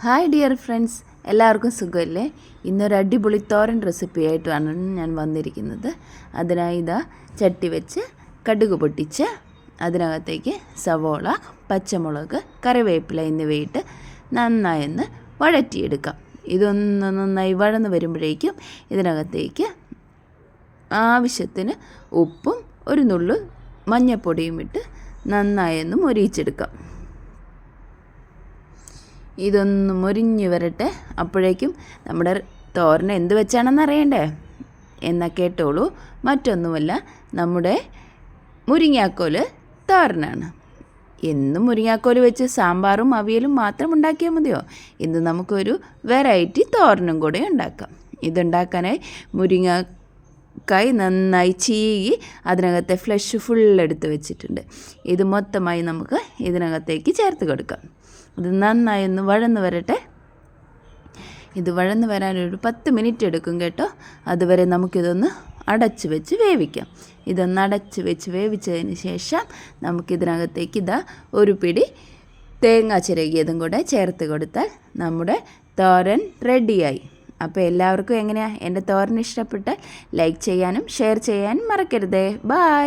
Hi dear friends, എല്ലാവർക്കും സുഖമല്ലേ? ഇന്നൊരു അടിപൊളി തോരൻ റെസിപ്പി ആയിട്ടാണ് ഞാൻ വന്നിരിക്കുന്നത്. അതിനായി ഇതാ ചട്ടി വെച്ച് കടുക് പൊട്ടിച്ച് അതിനകത്തേക്ക് സവോള, പച്ചമുളക്, കറിവേപ്പില എന്നിവയിട്ട് നന്നായൊന്ന് വഴറ്റിയെടുക്കാം. ഇതൊന്ന് നന്നായി വഴന്ന് വരുമ്പോഴേക്കും ഇതിനകത്തേക്ക് ആവശ്യത്തിന് ഉപ്പും ഒരു നുള്ളു മഞ്ഞൾപ്പൊടിയും ഇട്ട് നന്നായൊന്ന് മൊരിയിച്ചെടുക്കാം. ഇതൊന്ന് മൊരിഞ്ഞ് വരട്ടെ. അപ്പോഴേക്കും നമ്മുടെ തോരൻ എന്ത് വെച്ചാണെന്ന് അറിയണ്ടേ? എന്നാൽ കേട്ടോളൂ. മറ്റൊന്നുമല്ല, നമ്മുടെ മുരിങ്ങാക്കോല് തോരനാണ്. എന്നും മുരിങ്ങാക്കോല് വെച്ച് സാമ്പാറും അവിയലും മാത്രം ഉണ്ടാക്കിയാൽ മതിയോ? ഇന്ന് നമുക്കൊരു വെറൈറ്റി തോരനും കൂടെ ഉണ്ടാക്കാം. ഇതുണ്ടാക്കാനായി മുരിങ്ങക്കായ് നന്നായി ചീകി അതിനകത്തെ ഫ്ലഷ് ഫുള്ളെടുത്ത് വെച്ചിട്ടുണ്ട്. ഇത് മൊത്തമായി നമുക്ക് ഇതിനകത്തേക്ക് ചേർത്ത് കൊടുക്കാം. ഇത് നന്നായി ഒന്ന് വഴന്ന് വരട്ടെ. ഇത് വഴന്ന് വരാനൊരു 10 മിനിറ്റ് എടുക്കും കേട്ടോ. അതുവരെ നമുക്കിതൊന്ന് അടച്ച് വെച്ച് വേവിക്കാം. ഇതൊന്ന് അടച്ച് വെച്ച് വേവിച്ചതിന് ശേഷം നമുക്കിതിനകത്തേക്ക് ഇതാ ഒരു പിടി തേങ്ങ ചിരകിയതും കൂടെ ചേർത്ത് കൊടുത്താൽ നമ്മുടെ തോരൻ റെഡിയായി. അപ്പോൾ എല്ലാവർക്കും എങ്ങനെയാണ് എൻ്റെ തോരൻ ഇഷ്ടപ്പെട്ടാൽ ലൈക്ക് ചെയ്യാനും ഷെയർ ചെയ്യാനും മറക്കരുതേ. ബായ്.